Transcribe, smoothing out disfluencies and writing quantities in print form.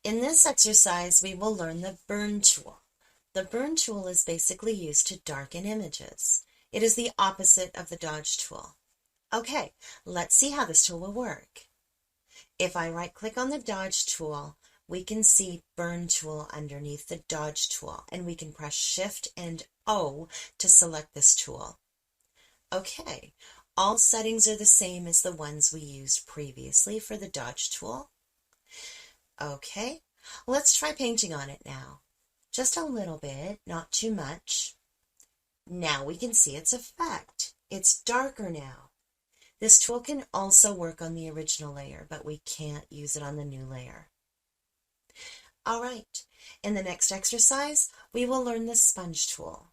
In this exercise, we will learn the burn tool. The burn tool is basically used to darken images. It is the opposite of the dodge tool. Okay, let's see how this tool will work. If I right-click on the dodge tool, we can see burn tool underneath the dodge tool, and we can press Shift and O to select this tool. Okay, all settings are the same as the ones we used previously for the dodge tool. Okay, let's try painting on it now. Just a little bit, not too much. Now we can see its effect. It's darker now. This tool can also work on the original layer, but we can't use it on the new layer. All right, in the next exercise, we will learn the sponge tool.